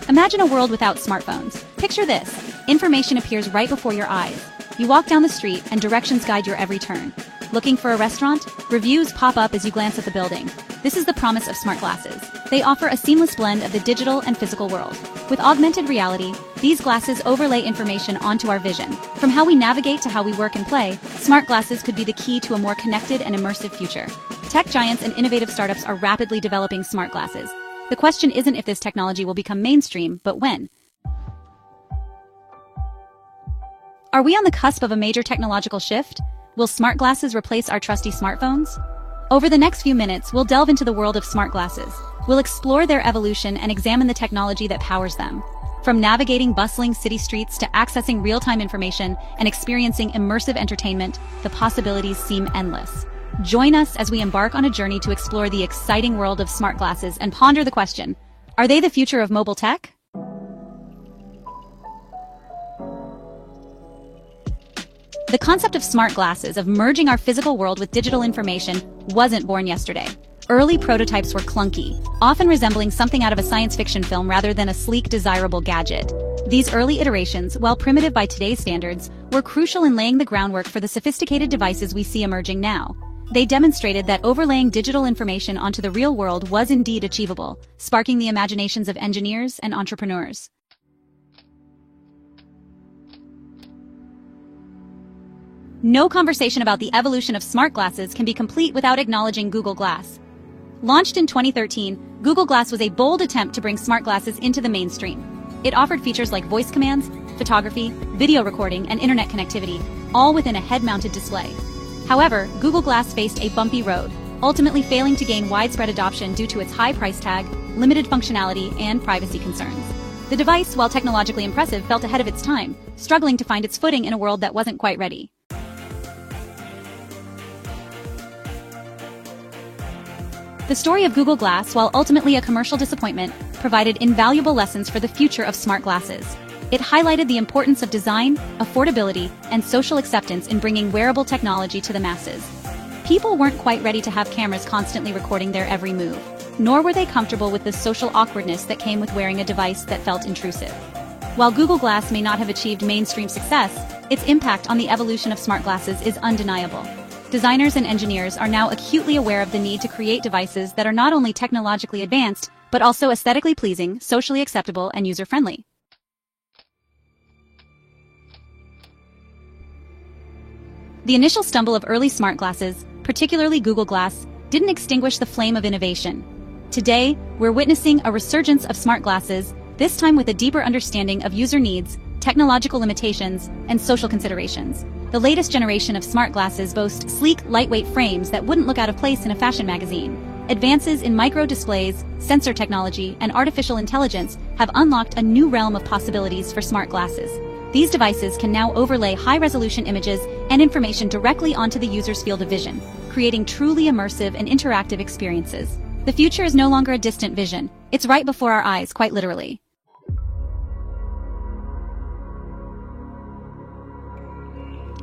Imagine a world without smartphones. Picture this. Information appears right before your eyes. You walk down the street and directions guide your every turn. Looking for a restaurant? Reviews pop up as you glance at the building. This is the promise of smart glasses. They offer a seamless blend of the digital and physical world. With augmented reality, these glasses overlay information onto our vision. From how we navigate to how we work and play, smart glasses could be the key to a more connected and immersive future. Tech giants and innovative startups are rapidly developing smart glasses. The question isn't if this technology will become mainstream, but when. Are we on the cusp of a major technological shift? Will smart glasses replace our trusty smartphones? Over the next few minutes, we'll delve into the world of smart glasses. We'll explore their evolution and examine the technology that powers them. From navigating bustling city streets to accessing real-time information and experiencing immersive entertainment, the possibilities seem endless. Join us as we embark on a journey to explore the exciting world of smart glasses and ponder the question, are they the future of mobile tech? The concept of smart glasses, of merging our physical world with digital information, wasn't born yesterday. Early prototypes were clunky, often resembling something out of a science fiction film rather than a sleek, desirable gadget. These early iterations, while primitive by today's standards, were crucial in laying the groundwork for the sophisticated devices we see emerging now. They demonstrated that overlaying digital information onto the real world was indeed achievable, sparking the imaginations of engineers and entrepreneurs. No conversation about the evolution of smart glasses can be complete without acknowledging Google Glass. Launched in 2013, Google Glass was a bold attempt to bring smart glasses into the mainstream. It offered features like voice commands, photography, video recording, and internet connectivity, all within a head-mounted display. However, Google Glass faced a bumpy road, ultimately failing to gain widespread adoption due to its high price tag, limited functionality, and privacy concerns. The device, while technologically impressive, felt ahead of its time, struggling to find its footing in a world that wasn't quite ready. The story of Google Glass, while ultimately a commercial disappointment, provided invaluable lessons for the future of smart glasses. It highlighted the importance of design, affordability, and social acceptance in bringing wearable technology to the masses. People weren't quite ready to have cameras constantly recording their every move, nor were they comfortable with the social awkwardness that came with wearing a device that felt intrusive. While Google Glass may not have achieved mainstream success, its impact on the evolution of smart glasses is undeniable. Designers and engineers are now acutely aware of the need to create devices that are not only technologically advanced, but also aesthetically pleasing, socially acceptable, and user-friendly. The initial stumble of early smart glasses, particularly Google Glass, didn't extinguish the flame of innovation. Today, we're witnessing a resurgence of smart glasses, this time with a deeper understanding of user needs, technological limitations, and social considerations. The latest generation of smart glasses boast sleek, lightweight frames that wouldn't look out of place in a fashion magazine. Advances in micro-displays, sensor technology, and artificial intelligence have unlocked a new realm of possibilities for smart glasses. These devices can now overlay high-resolution images and information directly onto the user's field of vision, creating truly immersive and interactive experiences. The future is no longer a distant vision. It's right before our eyes, quite literally.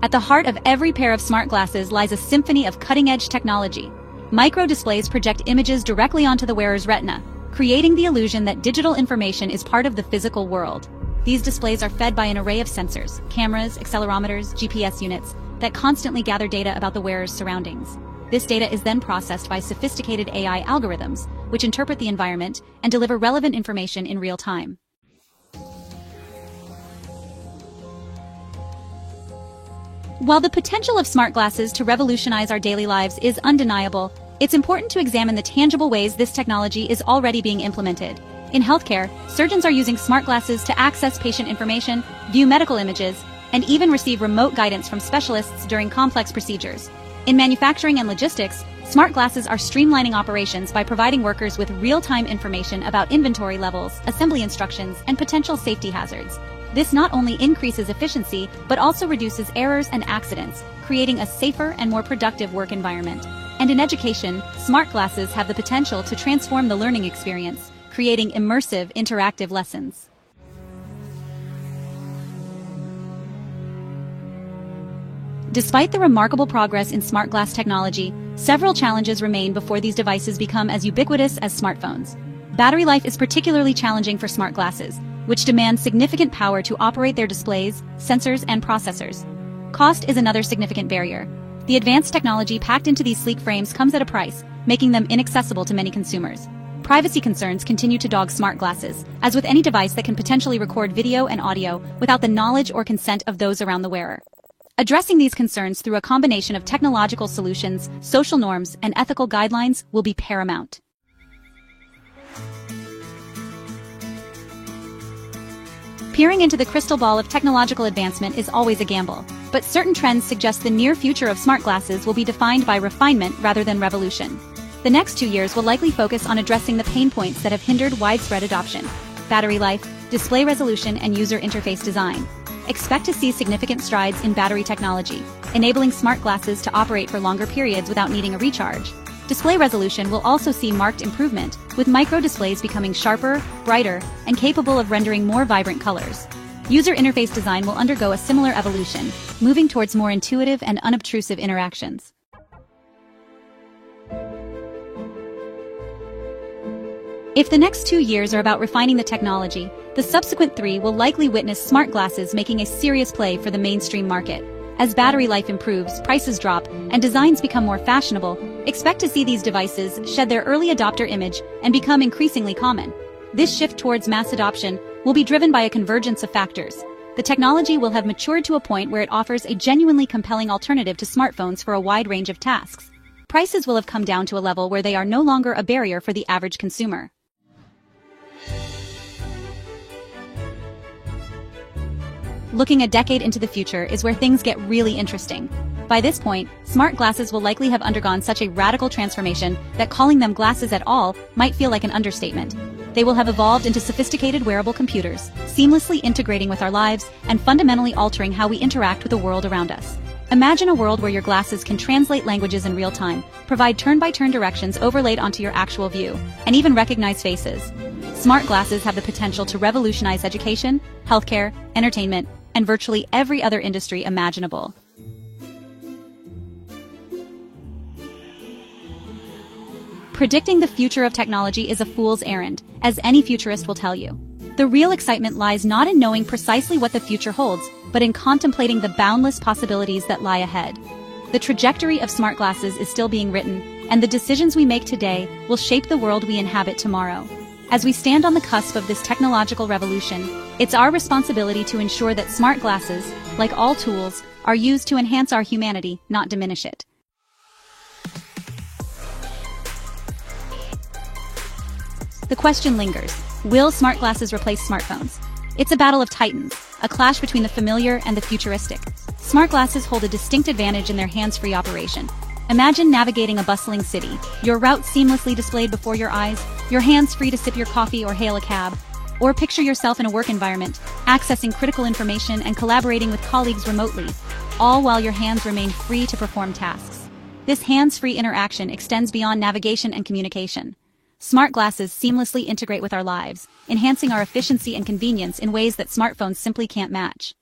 At the heart of every pair of smart glasses lies a symphony of cutting-edge technology. Micro-displays project images directly onto the wearer's retina, creating the illusion that digital information is part of the physical world. These displays are fed by an array of sensors, cameras, accelerometers, GPS units, that constantly gather data about the wearer's surroundings. This data is then processed by sophisticated AI algorithms, which interpret the environment and deliver relevant information in real time. While the potential of smart glasses to revolutionize our daily lives is undeniable, it's important to examine the tangible ways this technology is already being implemented. In healthcare, surgeons are using smart glasses to access patient information, view medical images, and even receive remote guidance from specialists during complex procedures. In manufacturing and logistics, smart glasses are streamlining operations by providing workers with real-time information about inventory levels, assembly instructions, and potential safety hazards. This not only increases efficiency, but also reduces errors and accidents, creating a safer and more productive work environment. And in education, smart glasses have the potential to transform the learning experience, creating immersive, interactive lessons. Despite the remarkable progress in smart glass technology, several challenges remain before these devices become as ubiquitous as smartphones. Battery life is particularly challenging for smart glasses, which demand significant power to operate their displays, sensors, and processors. Cost is another significant barrier. The advanced technology packed into these sleek frames comes at a price, making them inaccessible to many consumers. Privacy concerns continue to dog smart glasses, as with any device that can potentially record video and audio without the knowledge or consent of those around the wearer. Addressing these concerns through a combination of technological solutions, social norms, and ethical guidelines will be paramount. Peering into the crystal ball of technological advancement is always a gamble, but certain trends suggest the near future of smart glasses will be defined by refinement rather than revolution. The next 2 years will likely focus on addressing the pain points that have hindered widespread adoption: battery life, display resolution, and user interface design. Expect to see significant strides in battery technology, enabling smart glasses to operate for longer periods without needing a recharge. Display resolution will also see marked improvement, with micro-displays becoming sharper, brighter, and capable of rendering more vibrant colors. User interface design will undergo a similar evolution, moving towards more intuitive and unobtrusive interactions. If the next 2 years are about refining the technology, the subsequent 3 will likely witness smart glasses making a serious play for the mainstream market. As battery life improves, prices drop, and designs become more fashionable, expect to see these devices shed their early adopter image and become increasingly common. This shift towards mass adoption will be driven by a convergence of factors. The technology will have matured to a point where it offers a genuinely compelling alternative to smartphones for a wide range of tasks. Prices will have come down to a level where they are no longer a barrier for the average consumer. Looking a decade into the future is where things get really interesting. By this point, smart glasses will likely have undergone such a radical transformation that calling them glasses at all might feel like an understatement. They will have evolved into sophisticated wearable computers, seamlessly integrating with our lives and fundamentally altering how we interact with the world around us. Imagine a world where your glasses can translate languages in real time, provide turn-by-turn directions overlaid onto your actual view, and even recognize faces. Smart glasses have the potential to revolutionize education, healthcare, entertainment, and virtually every other industry imaginable. Predicting the future of technology is a fool's errand, as any futurist will tell you. The real excitement lies not in knowing precisely what the future holds, but in contemplating the boundless possibilities that lie ahead. The trajectory of smart glasses is still being written, and the decisions we make today will shape the world we inhabit tomorrow. As we stand on the cusp of this technological revolution, it's our responsibility to ensure that smart glasses, like all tools, are used to enhance our humanity, not diminish it. The question lingers: will smart glasses replace smartphones? It's a battle of titans, a clash between the familiar and the futuristic. Smart glasses hold a distinct advantage in their hands-free operation. Imagine navigating a bustling city, your route seamlessly displayed before your eyes, your hands free to sip your coffee or hail a cab. Or picture yourself in a work environment, accessing critical information and collaborating with colleagues remotely, all while your hands remain free to perform tasks. This hands-free interaction extends beyond navigation and communication. Smart glasses seamlessly integrate with our lives, enhancing our efficiency and convenience in ways that smartphones simply can't match.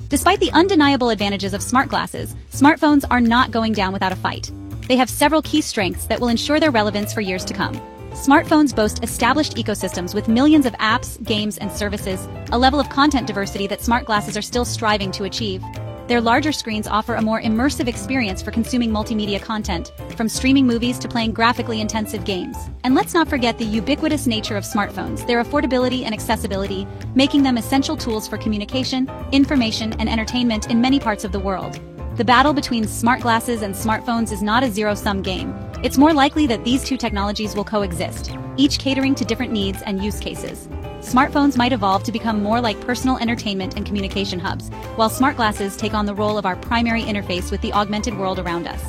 Despite the undeniable advantages of smart glasses, smartphones are not going down without a fight. They have several key strengths that will ensure their relevance for years to come. Smartphones boast established ecosystems with millions of apps, games, and services, a level of content diversity that smart glasses are still striving to achieve. Their larger screens offer a more immersive experience for consuming multimedia content, from streaming movies to playing graphically intensive games. And let's not forget the ubiquitous nature of smartphones, their affordability and accessibility, making them essential tools for communication, information, and entertainment in many parts of the world. The battle between smart glasses and smartphones is not a zero-sum game. It's more likely that these two technologies will coexist, each catering to different needs and use cases. Smartphones might evolve to become more like personal entertainment and communication hubs, while smart glasses take on the role of our primary interface with the augmented world around us.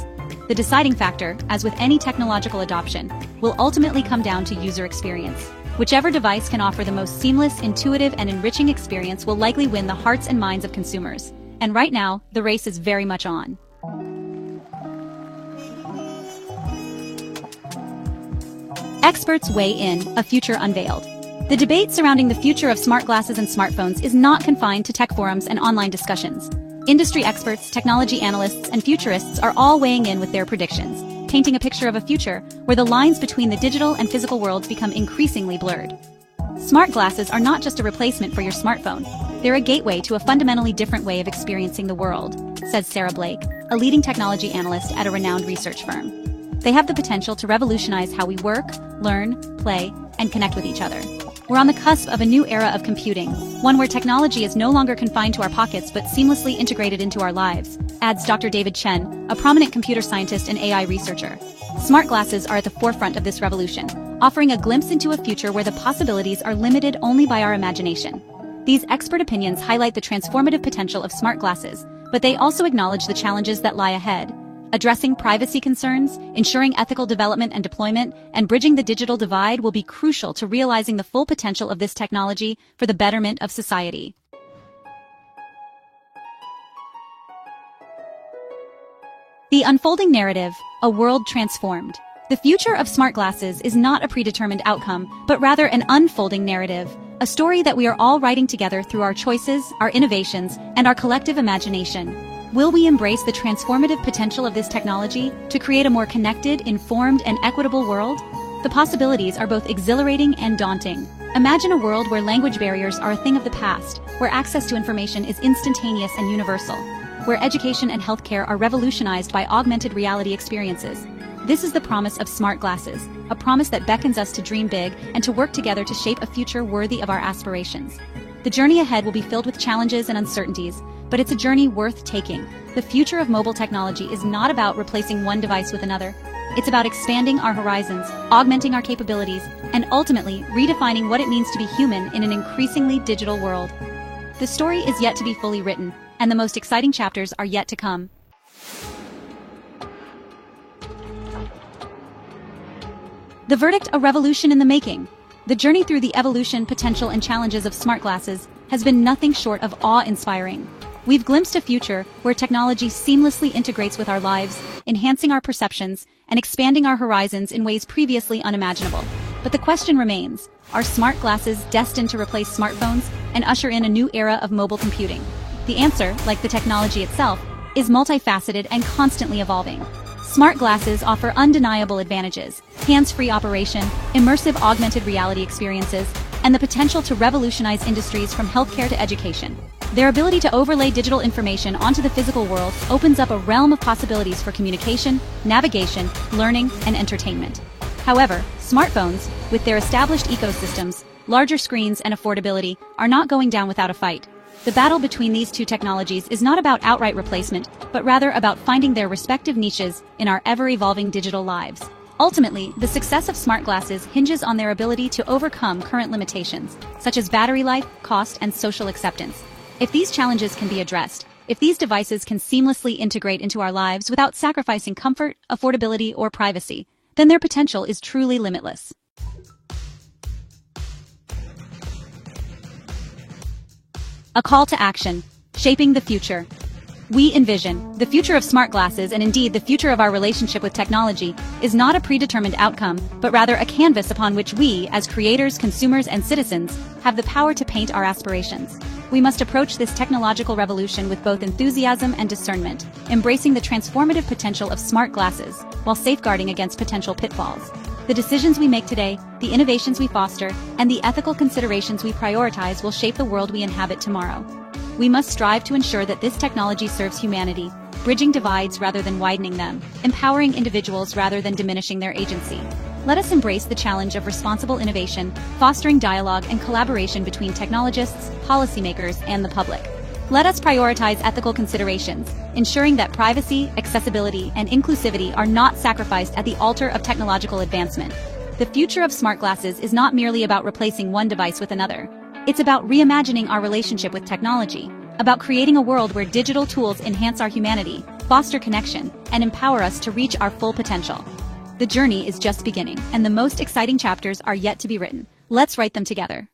The deciding factor, as with any technological adoption, will ultimately come down to user experience. Whichever device can offer the most seamless, intuitive, and enriching experience will likely win the hearts and minds of consumers. And right now, the race is very much on. Experts weigh in, a future unveiled. The debate surrounding the future of smart glasses and smartphones is not confined to tech forums and online discussions. Industry experts, technology analysts, and futurists are all weighing in with their predictions, painting a picture of a future where the lines between the digital and physical worlds become increasingly blurred. Smart glasses are not just a replacement for your smartphone. They're a gateway to a fundamentally different way of experiencing the world, says Sarah Blake, a leading technology analyst at a renowned research firm. They have the potential to revolutionize how we work, learn, play, and connect with each other. We're on the cusp of a new era of computing, one where technology is no longer confined to our pockets but seamlessly integrated into our lives, adds Dr. David Chen, a prominent computer scientist and AI researcher. Smart glasses are at the forefront of this revolution, offering a glimpse into a future where the possibilities are limited only by our imagination. These expert opinions highlight the transformative potential of smart glasses, but they also acknowledge the challenges that lie ahead. Addressing privacy concerns, ensuring ethical development and deployment, and bridging the digital divide will be crucial to realizing the full potential of this technology for the betterment of society. The unfolding narrative, a world transformed. The future of smart glasses is not a predetermined outcome, but rather an unfolding narrative, a story that we are all writing together through our choices, our innovations, and our collective imagination. Will we embrace the transformative potential of this technology to create a more connected, informed, and equitable world? The possibilities are both exhilarating and daunting. Imagine a world where language barriers are a thing of the past, where access to information is instantaneous and universal, where education and healthcare are revolutionized by augmented reality experiences. This is the promise of smart glasses, a promise that beckons us to dream big and to work together to shape a future worthy of our aspirations. The journey ahead will be filled with challenges and uncertainties, but it's a journey worth taking. The future of mobile technology is not about replacing one device with another. It's about expanding our horizons, augmenting our capabilities, and ultimately redefining what it means to be human in an increasingly digital world. The story is yet to be fully written, and the most exciting chapters are yet to come. The verdict: a revolution in the making. The journey through the evolution, potential, and challenges of smart glasses has been nothing short of awe-inspiring. We've glimpsed a future where technology seamlessly integrates with our lives, enhancing our perceptions and expanding our horizons in ways previously unimaginable. But the question remains, are smart glasses destined to replace smartphones and usher in a new era of mobile computing? The answer, like the technology itself, is multifaceted and constantly evolving. Smart glasses offer undeniable advantages: hands-free operation, immersive augmented reality experiences, and the potential to revolutionize industries from healthcare to education. Their ability to overlay digital information onto the physical world opens up a realm of possibilities for communication, navigation, learning, and entertainment. However, smartphones, with their established ecosystems, larger screens, and affordability, are not going down without a fight. The battle between these two technologies is not about outright replacement, but rather about finding their respective niches in our ever-evolving digital lives. Ultimately, the success of smart glasses hinges on their ability to overcome current limitations, such as battery life, cost, and social acceptance. If these challenges can be addressed, if these devices can seamlessly integrate into our lives without sacrificing comfort, affordability, or privacy, then their potential is truly limitless. A call to action: shaping the future. We envision the future of smart glasses, and indeed the future of our relationship with technology, is not a predetermined outcome, but rather a canvas upon which we, as creators, consumers, and citizens, have the power to paint our aspirations. We must approach this technological revolution with both enthusiasm and discernment, embracing the transformative potential of smart glasses while safeguarding against potential pitfalls. The decisions we make today, the innovations we foster, and the ethical considerations we prioritize will shape the world we inhabit tomorrow. We must strive to ensure that this technology serves humanity, bridging divides rather than widening them, empowering individuals rather than diminishing their agency. Let us embrace the challenge of responsible innovation, fostering dialogue and collaboration between technologists, policymakers, and the public. Let us prioritize ethical considerations, ensuring that privacy, accessibility, and inclusivity are not sacrificed at the altar of technological advancement. The future of smart glasses is not merely about replacing one device with another. It's about reimagining our relationship with technology, about creating a world where digital tools enhance our humanity, foster connection, and empower us to reach our full potential. The journey is just beginning, and the most exciting chapters are yet to be written. Let's write them together.